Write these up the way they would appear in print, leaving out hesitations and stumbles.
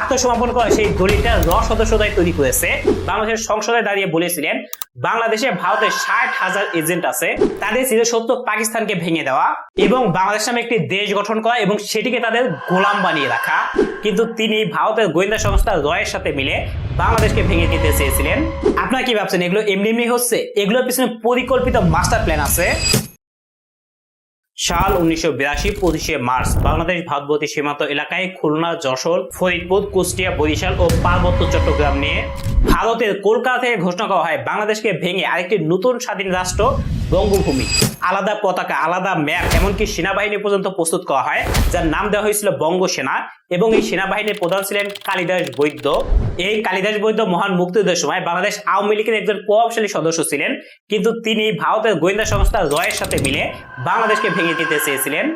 আত্মসমর্পণ করা সেই দলিলটা সদস্যতায় তৈরি করেছে। বাংলাদেশের সংসদে দাঁড়িয়ে বলেছিলেন বাংলাদেশে ভারতের 60,000 এজেন্ট আছে, তাদের চিরসত্য পাকিস্তানকে ভেঙে দেওয়া এবং বাংলাদেশ নামে একটি দেশ গঠন করা এবং সেটিকে তাদের গোলাম বানিয়ে রাখা। কিন্তু তিনি ভারতের গোয়েন্দা সংস্থা রয়ের সাথে মিলে বাংলাদেশকে ভেঙে দিতে চেয়েছিলেন। আপনারা কি ভাবছেন এগুলো এমনি এমনি হচ্ছে? এগুলোর পিছনে পরিকল্পিত মাস্টার প্ল্যান আছে। সাল 1982 25শে মার্চ বাংলাদেশ ভারতবর্তী সীমান্ত এলাকায় খুলনা, যশোর, ফরিদপুর, কুষ্টিয়া, বরিশাল ও পার্বত্য চট্টগ্রাম নিয়ে ভারতের কলকাতা থেকে ঘোষণা করা হয় বাংলাদেশকে ভেঙে আরেকটি নতুন স্বাধীন রাষ্ট্র বঙ্গভূমি। আলাদা পতাকা, আলাদা ম্যাপ, এমনকি সেনাবাহিনী পর্যন্ত প্রস্তুত করা হয়, যার নাম দেওয়া হয়েছিল বঙ্গসেনা। এবং এই সেনাবাহিনীর প্রধান ছিলেন কালিদাস বৈদ্য। এই কালিদাস বৈদ্য মহান মুক্তিযুদ্ধের সময় বাংলাদেশ আওয়ামী লীগের একজন প্রভাবশালী সদস্য ছিলেন, কিন্তু তিনি ভারতের গোয়েন্দা সংস্থা রয়ের সাথে মিলে বাংলাদেশকে ভেঙে দিতে চেয়েছিলেন।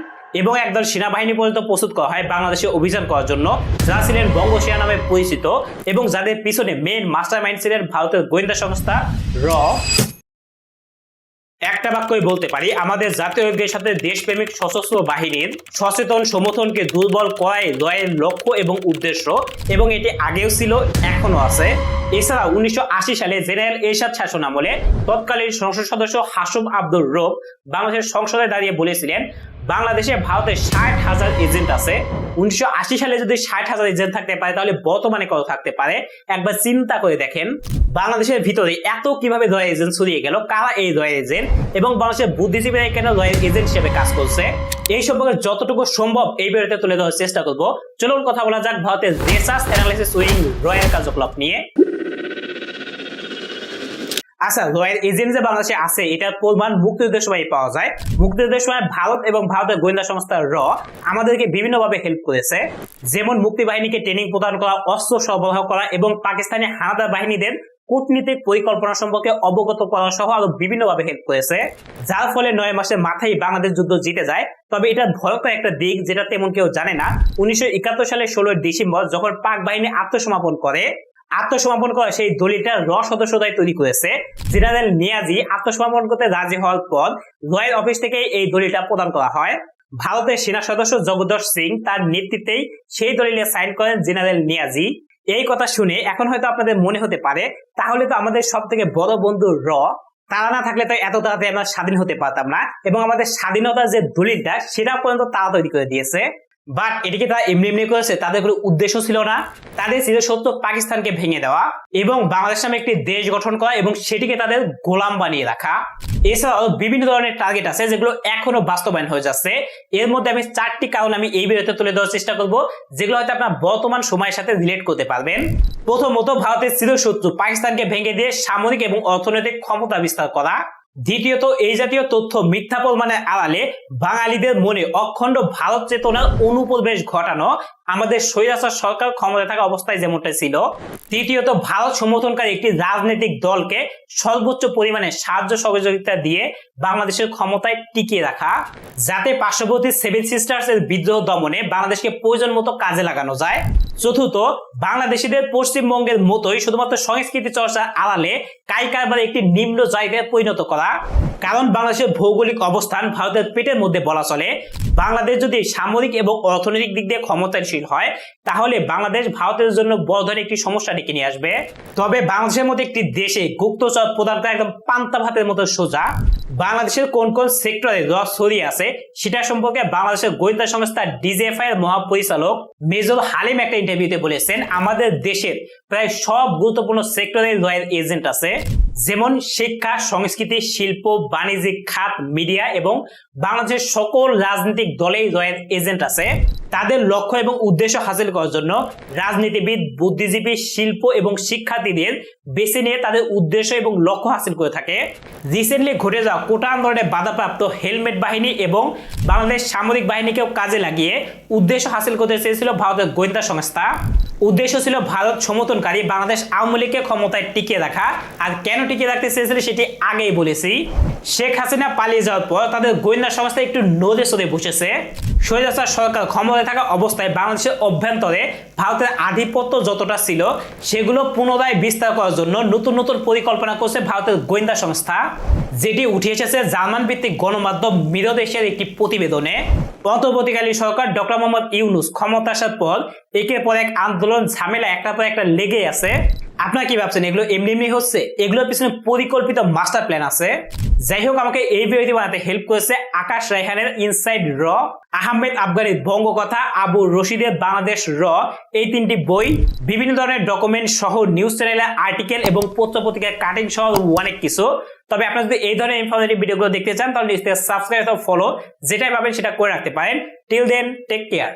এবং একদল সেনাবাহিনী পর্যন্ত প্রস্তুত করা হয় বাংলাদেশে অভিযান করার জন্য, যারা ছিলেন বঙ্গসেনা নামে পরিচিত এবং যাদের পিছনে মেইন মাস্টার মাইন্ড ছিলেন ভারতের গোয়েন্দা সংস্থা র। একটা বাক্যই বলতে পারি, আমাদের জাতীয় ঐক্যের সাথে দেশপ্রেমিক সশস্ত্র বাহিনীর সচেতন সমর্থনকে দুর্বল করাই রয়ের লক্ষ্য এবং উদ্দেশ্য, এবং এটি আগেও ছিল, এখনো আছে। এছাড়া 1980 সালে জেনারেল এরশাদ শাসন আমলে তৎকালীন সংসদ সদস্য হাসম আব্দুর রব বাংলাদেশের সংসদে দাঁড়িয়ে বলেছিলেন বাংলাদেশে ভারতের 60,000 এজেন্ট আছে। 1980 সালে যদি 60,000 এজেন্ট থাকতে পারে, তাহলে বর্তমানে কত থাকতে পারে একবার চিন্তা করে দেখেন। বাংলাদেশের ভিতরে এত কিভাবে রয়্যাল এজেন্ট ছড়িয়ে গেল, কারা এই রয়্যাল এজেন্ট, এবং বাংলাদেশের বুদ্ধিজীবীরা কেন রয়্যাল এজেন্ট হিসেবে কাজ করছে, এই সম্পর্কে যতটুকু সম্ভব এই ভিডিওতে তুলে ধরার চেষ্টা করব। চলুন কথা বলা যাক ভারতের রিসার্চ অ্যানালাইসিস উইং রয়্যাল কার্যকলাপ নিয়ে। আচ্ছা, রয়্যাল এজেন্ট যে বাংলাদেশে আছে এটার প্রমাণ মুক্তিযুদ্ধের সময় পাওয়া যায়। মুক্তিযুদ্ধের সময় ভারত এবং ভারতের গোয়েন্দা সংস্থা র আমাদেরকে বিভিন্নভাবে হেল্প করেছে, যেমন মুক্তি বাহিনীকে ট্রেনিং প্রদান করা, অস্ত্র সরবরাহ করা এবং পাকিস্তানি হানাদার বাহিনীদের কূটনীতিক পরিকল্পনা সম্পর্কে অবগত করা সহ আরো বিভিন্নভাবে হেল্প করেছে, যার ফলে 9 মাসের মাথায় বাংলাদেশ যুদ্ধ জিতে যায়। তবে এটা ভয়ঙ্কর একটা দিক যেটা তেমন কেউ জানে না। 1971 সালের 16 ডিসেম্বর যখন পাক বাহিনী আত্মসমর্পণ করে সেই দলিলটা সদস্যতায় তৈরি করেছে। জেনারেল নিয়াজি আত্মসমর্পণ করতে রাজি হওয়ার পর রয়্যাল অফিস থেকে এই দলিলটা প্রদান করা হয়। ভারতের সেনা সদস্য জগদশ সিং তার নেতৃত্বেই সেই দলিলে সাইন করেন জেনারেল নিয়াজি। এই কথা শুনে এখন হয়তো আপনাদের মনে হতে পারে, তাহলে তো আমাদের সব থেকে বড় বন্ধু র, তারা না থাকলে তো এত তাড়াতাড়ি আমরা স্বাধীন হতে পারতাম না, এবং আমাদের স্বাধীনতার যে দলিলটা সেটা পর্যন্ত তারা তৈরি করে দিয়েছে। বাট এটিকে তারা এমনি এমনি করেছে, তাদের কোনো উদ্দেশ্য ছিল না। তাদের ছিল সত্য পাকিস্তানকে ভেঙে দেওয়া এবং বাংলাদেশ নামে একটি দেশ গঠন করা এবং সেটিকে তাদের গোলাম বানিয়ে রাখা। এছাড়াও বিভিন্ন ধরনের টার্গেট আছে যেগুলো এখনো বাস্তবায়ন হয়ে যাচ্ছে। এর মধ্যে আমি 4টি কারণ আমি এই ভিডিওতে তুলে ধরার চেষ্টা করব, যেগুলো হয়তো আপনার বর্তমান সময়ের সাথে রিলেট করতে পারবেন। প্রথমত, ভারতের চিরশত্রু পাকিস্তানকে ভেঙে দিয়ে সামরিক এবং অর্থনৈতিক ক্ষমতা বিস্তার করা। দ্বিতীয়ত, এই জাতীয় তথ্য মিথ্যা প্রমাণের আড়ালে বাঙালিদের মনে অখণ্ড ভারত চেতনার অনুপ্রবেশ ঘটানো, আমাদের স্বৈরাচার সরকার ক্ষমতায় থাকা অবস্থায় যেমনটা ছিল। তৃতীয়ত, ভারত সমর্থনকারী একটি রাজনৈতিক দলকে সর্বোচ্চ পরিমাণে সাহায্য সহযোগিতা দিয়ে বাংলাদেশের ক্ষমতায় টিকিয়ে রাখা, যাতে পার্শ্ববর্তী সেভেন সিস্টার্স এর বিদ্রোহ দমনে বাংলাদেশকে প্রয়োজন মতো কাজে লাগানো যায়। চতুর্থ, বাংলাদেশিদের পশ্চিমবঙ্গের মতোই শুধুমাত্র সংস্কৃতি চর্চার আড়ালে কাই কারবারে একটি নিম্ন জায়গায় পরিণত করা। কারণ বাংলাদেশের ভৌগোলিক অবস্থান ভারতের পেটের মধ্যে বলা চলে। বাংলাদেশ যদি সামরিক এবং অর্থনৈতিক দিক দিয়ে ক্ষমতাশীল হয়, তাহলে বাংলাদেশ ভারতের জন্য বড় ধরনের একটি সমস্যা ডেকে নিয়ে আসবে। তবে বাংলাদেশের মতো একটি দেশে গুপ্তচর প্রদান করা একদম পান্তা ভাতের মতো সোজা। বাংলাদেশের কোন কোন সেক্টরে রস ছড়িয়ে আছে সেটা সম্পর্কে বাংলাদেশের গোয়েন্দা সংস্থা ডিজিএফআই এর মহাপরিচালক মেজর হালিম একটা ইন্টারভিউতে বলেছেন, আমাদের দেশের প্রায় সব গুরুত্বপূর্ণ সেক্টরে রয়্যাল এজেন্ট আছে, যেমন শিক্ষা, সংস্কৃতি, শিল্প, বাণিজ্যিক খাত, মিডিয়া এবং বাংলাদেশের সকল রাজনৈতিক দলেই রয়্যাল এজেন্ট আছে। তাদের লক্ষ্য এবং উদ্দেশ্য হাসিল করার জন্য রাজনীতিবিদ, বুদ্ধিজীবী, শিল্প এবং শিক্ষার্থীদের বেছে নিয়ে তাদের উদ্দেশ্য এবং লক্ষ্য হাসিল করে থাকে। রিসেন্টলি ঘটে যাওয়া কোটা আন্দোলনে বাধাপ্রাপ্ত হেলমেট বাহিনী এবং বাংলাদেশ সামরিক বাহিনীকেও কাজে লাগিয়ে উদ্দেশ্য হাসিল করতে চেয়েছিল ভারতের গোয়েন্দা সংস্থা। উদ্দেশ্য ছিল ভারত সমর্থনকারী বাংলাদেশ আওয়ামী লীগকে ক্ষমতায় টিকিয়ে রাখা। আর কেন টিকিয়ে রাখতে চেয়েছিল সেটি আগেই বলেছি। শেখ হাসিনা পালিয়ে যাওয়ার পর তাদের গোয়েন্দা সংস্থা একটু নজরে সরে বসেছে। স্বৈরাচার সরকার ক্ষমতায় থাকা অবস্থায় বাংলাদেশের অভ্যন্তরে ভারতের আধিপত্য যতটা ছিল সেগুলো পুনরায় বিস্তার করার জন্য নতুন নতুন পরিকল্পনা করছে ভারতের গোয়েন্দা সংস্থা, যেটি উঠে এসেছে জার্মান ভিত্তিক গণমাধ্যম মিরর এশিয়ার একটি প্রতিবেদনে। অন্তর্বর্তীকালীন সরকার ডক্টর মোহাম্মদ ইউনূস ক্ষমতা আসার পর একের পর এক আন্দোলন ঝামেলা একটার পর একটা লেগে আছে। আপনারা কি ভাবছেন এগুলো এমনি এমনি হচ্ছে? এগুলোর পিছনে পরিকল্পিত মাস্টার প্ল্যান আছে। যাই হোক, আমাকে এই ভিডিওটি বানাতে হেল্প করেছে আকাশ রায়হানের ইনসাইড র, আহমেদ আফগানির বঙ্গকথা, আবু রশিদের বাংলাদেশ র, এই 3টি বই, বিভিন্ন ধরনের ডকুমেন্ট সহ নিউজ চ্যানেলের আর্টিকেল এবং পত্রপত্রিকার কাটিং সহ অনেক কিছু। তবে আপনারা যদি এই ধরনের ইনফরমেটিভ ভিডিওগুলো দেখতে চান তাহলে নিশ্চয়ই সাবস্ক্রাইব অথবা ফলো যেটাই পাবেন সেটা করে রাখতে পারেন। Till then, take care.